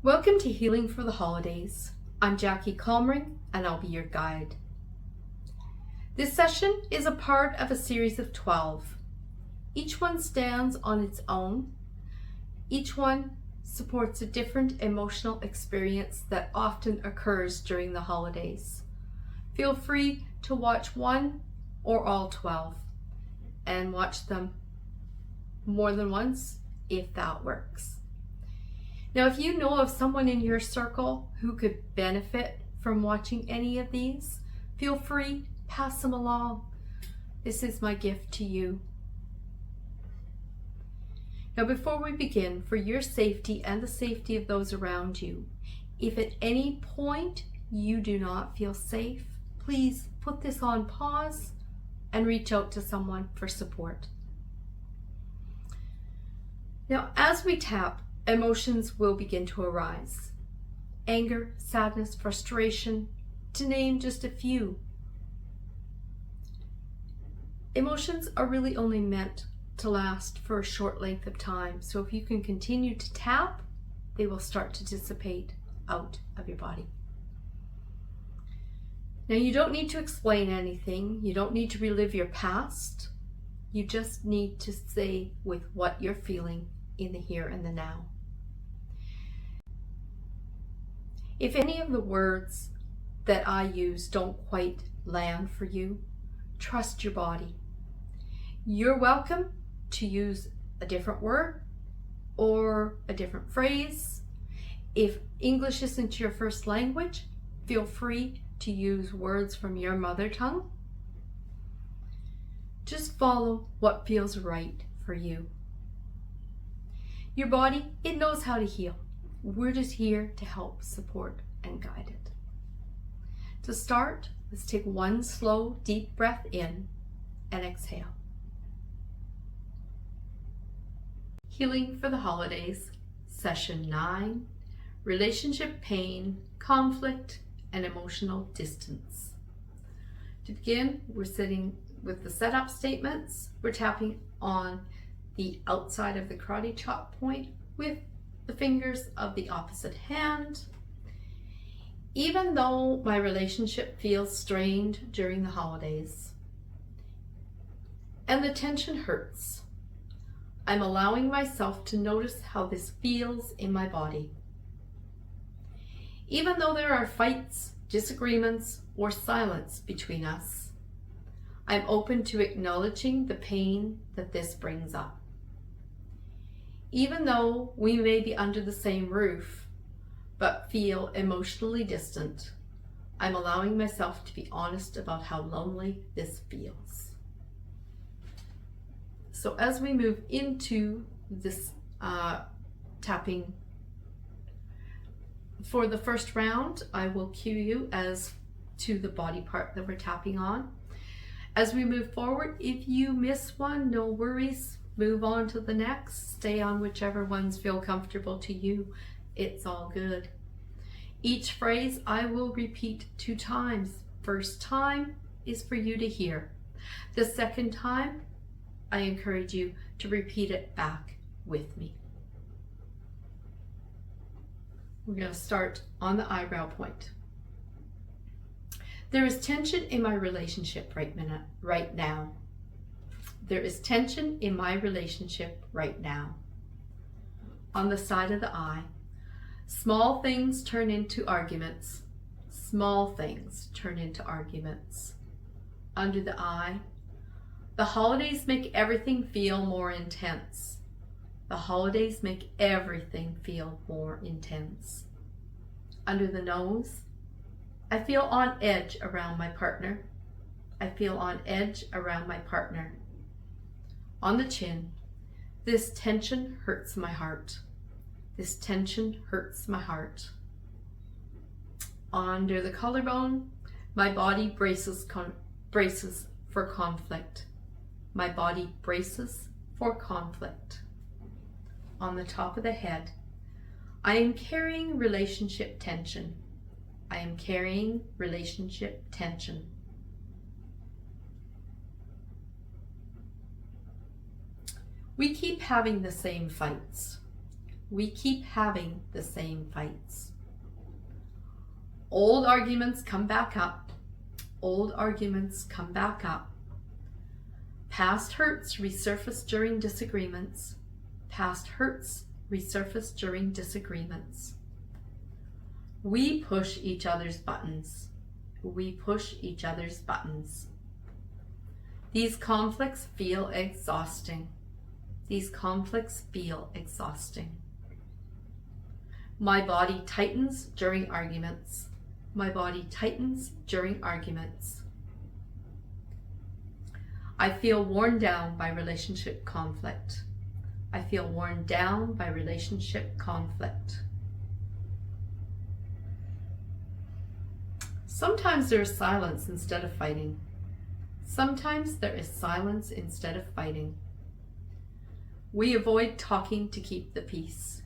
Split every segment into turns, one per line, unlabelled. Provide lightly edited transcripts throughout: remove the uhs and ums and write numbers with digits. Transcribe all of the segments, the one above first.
Welcome to Healing for the Holidays. I'm Jackie Comring and I'll be your guide. This session is a part of a series of 12. Each one stands on its own. Each one supports a different emotional experience that often occurs during the holidays. Feel free to watch one or all 12 and watch them more than once if that works. Now, if you know of someone in your circle who could benefit from watching any of these, feel free, pass them along. This is my gift to you. Now, before we begin, for your safety and the safety of those around you, if at any point you do not feel safe, please put this on pause and reach out to someone for support. Now, as we tap, emotions will begin to arise. Anger, sadness, frustration, to name just a few. Emotions are really only meant to last for a short length of time. So if you can continue to tap, they will start to dissipate out of your body. Now, you don't need to explain anything. You don't need to relive your past. You just need to stay with what you're feeling in the here and the now. If any of the words that I use don't quite land for you, trust your body. You're welcome to use a different word or a different phrase. If English isn't your first language, feel free to use words from your mother tongue. Just follow what feels right for you. Your body, it knows how to heal. We're just here to help support and guide it. To start, let's take one slow, deep breath in and exhale. Healing for the Holidays, Session 9, Relationship Pain, Conflict, and Emotional Distance. To begin, we're sitting with the setup statements. We're tapping on the outside of the karate chop point with the fingers of the opposite hand. Even though my relationship feels strained during the holidays and the tension hurts, I'm allowing myself to notice how this feels in my body. Even though there are fights, disagreements, or silence between us, I'm open to acknowledging the pain that this brings up. Even though we may be under the same roof, but feel emotionally distant, I'm allowing myself to be honest about how lonely this feels. So as we move into this tapping, for the first round, I will cue you as to the body part that we're tapping on. As we move forward, if you miss one, no worries. Move on to the next. Stay on whichever ones feel comfortable to you. It's all good. Each phrase I will repeat 2 times. First time is for you to hear. The second time, I encourage you to repeat it back with me. We're going to start on the eyebrow point. There is tension in my relationship right now. There is tension in my relationship right now. On the side of the eye, small things turn into arguments. Small things turn into arguments. Under the eye, the holidays make everything feel more intense. The holidays make everything feel more intense. Under the nose, I feel on edge around my partner. I feel on edge around my partner. On the chin, this tension hurts my heart. This tension hurts my heart. Under the collarbone, my body braces for conflict. My body braces for conflict. On the top of the head, I am carrying relationship tension. I am carrying relationship tension. We keep having the same fights. We keep having the same fights. Old arguments come back up. Old arguments come back up. Past hurts resurface during disagreements. Past hurts resurface during disagreements. We push each other's buttons. We push each other's buttons. These conflicts feel exhausting. These conflicts feel exhausting. My body tightens during arguments. My body tightens during arguments. I feel worn down by relationship conflict. I feel worn down by relationship conflict. Sometimes there is silence instead of fighting. Sometimes there is silence instead of fighting. We avoid talking to keep the peace.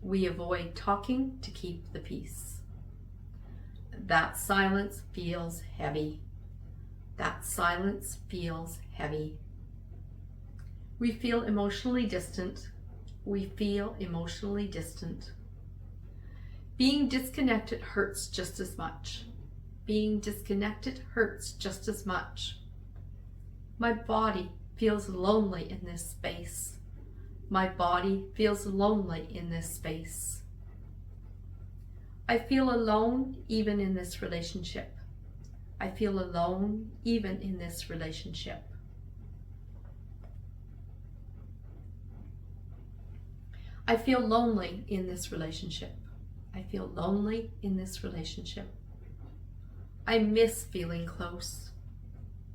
We avoid talking to keep the peace. That silence feels heavy. That silence feels heavy. We feel emotionally distant. We feel emotionally distant. Being disconnected hurts just as much. Being disconnected hurts just as much. My body feels lonely in this space. My body feels lonely in this space. I feel alone even in this relationship. I feel alone even in this relationship. I feel lonely in this relationship. I feel lonely in this relationship. I miss feeling close.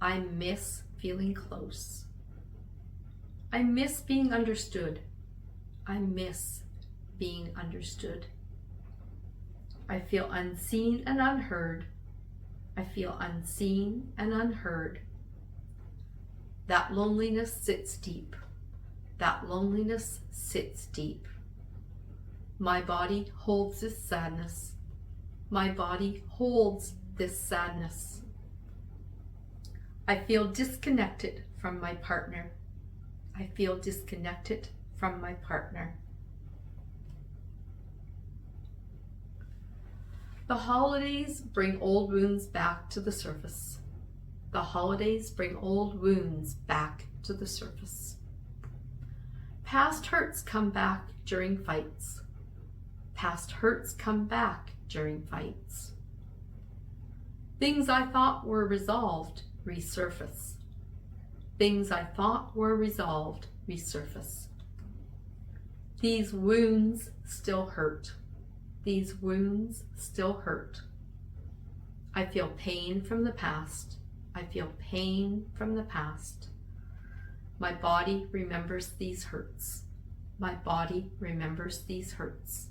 I miss feeling close. I miss being understood. I miss being understood. I feel unseen and unheard. I feel unseen and unheard. That loneliness sits deep. That loneliness sits deep. My body holds this sadness. My body holds this sadness. I feel disconnected from my partner. I feel disconnected from my partner. The holidays bring old wounds back to the surface. The holidays bring old wounds back to the surface. Past hurts come back during fights. Past hurts come back during fights. Things I thought were resolved resurface. Things I thought were resolved resurface. These wounds still hurt. These wounds still hurt. I feel pain from the past. I feel pain from the past. My body remembers these hurts. My body remembers these hurts.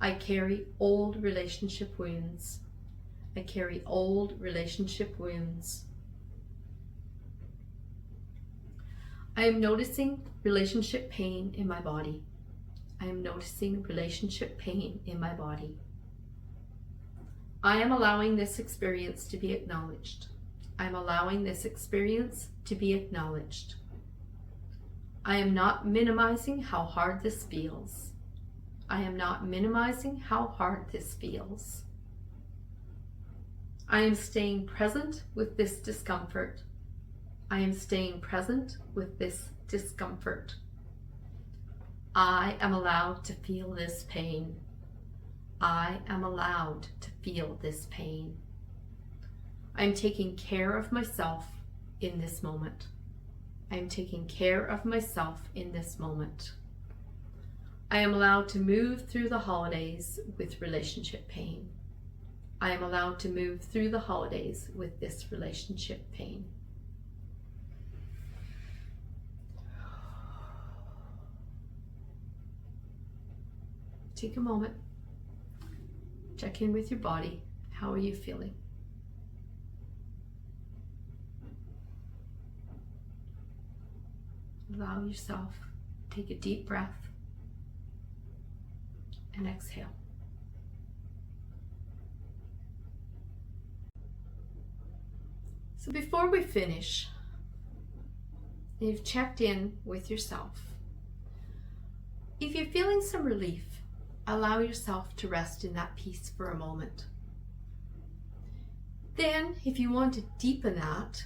I carry old relationship wounds. I carry old relationship wounds. I am noticing relationship pain in my body. I am noticing relationship pain in my body. I am allowing this experience to be acknowledged. I am allowing this experience to be acknowledged. I am not minimizing how hard this feels. I am not minimizing how hard this feels. I am staying present with this discomfort. I am staying present with this discomfort. I am allowed to feel this pain. I am allowed to feel this pain. I am taking care of myself in this moment. I am taking care of myself in this moment. I am allowed to move through the holidays with relationship pain. I am allowed to move through the holidays with this relationship pain. Take a moment. Check in with your body. How are you feeling? Allow yourself to take a deep breath and exhale. So before we finish, you've checked in with yourself. If you're feeling some relief, allow yourself to rest in that peace for a moment. Then, if you want to deepen that,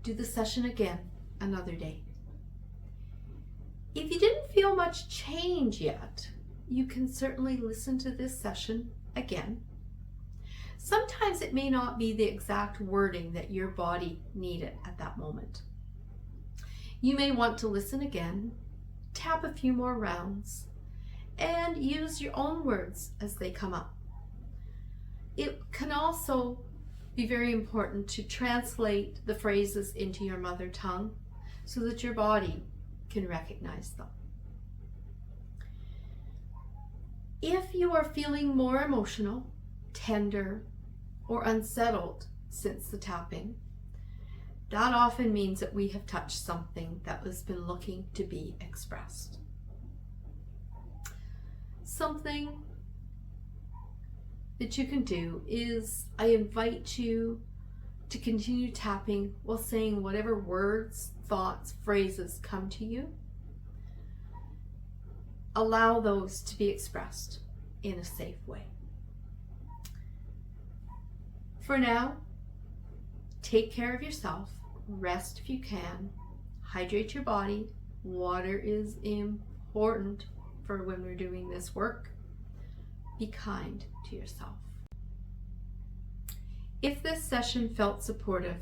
do the session again another day. If you didn't feel much change yet, you can certainly listen to this session again. Sometimes it may not be the exact wording that your body needed at that moment. You may want to listen again, tap a few more rounds, and use your own words as they come up. It can also be very important to translate the phrases into your mother tongue so that your body can recognize them. If you are feeling more emotional, tender, or unsettled since the tapping, that often means that we have touched something that has been looking to be expressed. Something that you can do is I invite you to continue tapping while saying whatever words, thoughts, phrases come to you. Allow those to be expressed in a safe way. For now, take care of yourself, rest if you can, hydrate your body. Water is important for when we're doing this work. Be kind to yourself. If this session felt supportive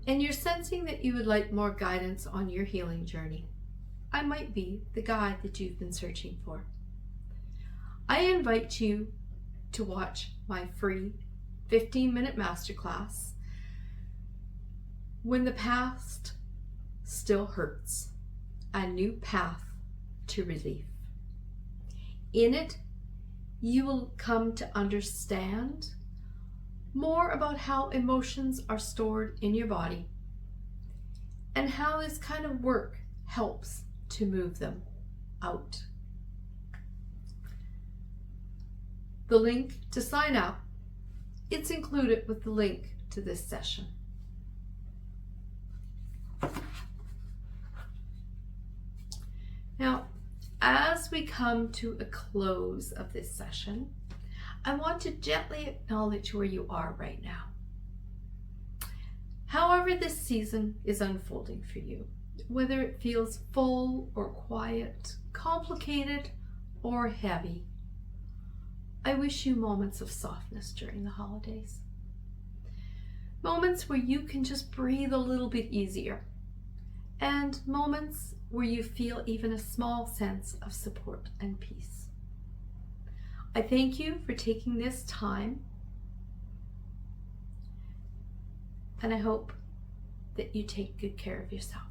and you're sensing that you would like more guidance on your healing journey, I might be the guide that you've been searching for. I invite you to watch my free 15-minute masterclass, When the Past Still Hurts, a New Path to Relief. In it, you will come to understand more about how emotions are stored in your body and how this kind of work helps to move them out. The link to sign up, it's included with the link to this session. Now, as we come to a close of this session, I want to gently acknowledge where you are right now. However this season is unfolding for you, whether it feels full or quiet, complicated or heavy, I wish you moments of softness during the holidays. Moments where you can just breathe a little bit easier, and moments where you feel even a small sense of support and peace. I thank you for taking this time, and I hope that you take good care of yourself.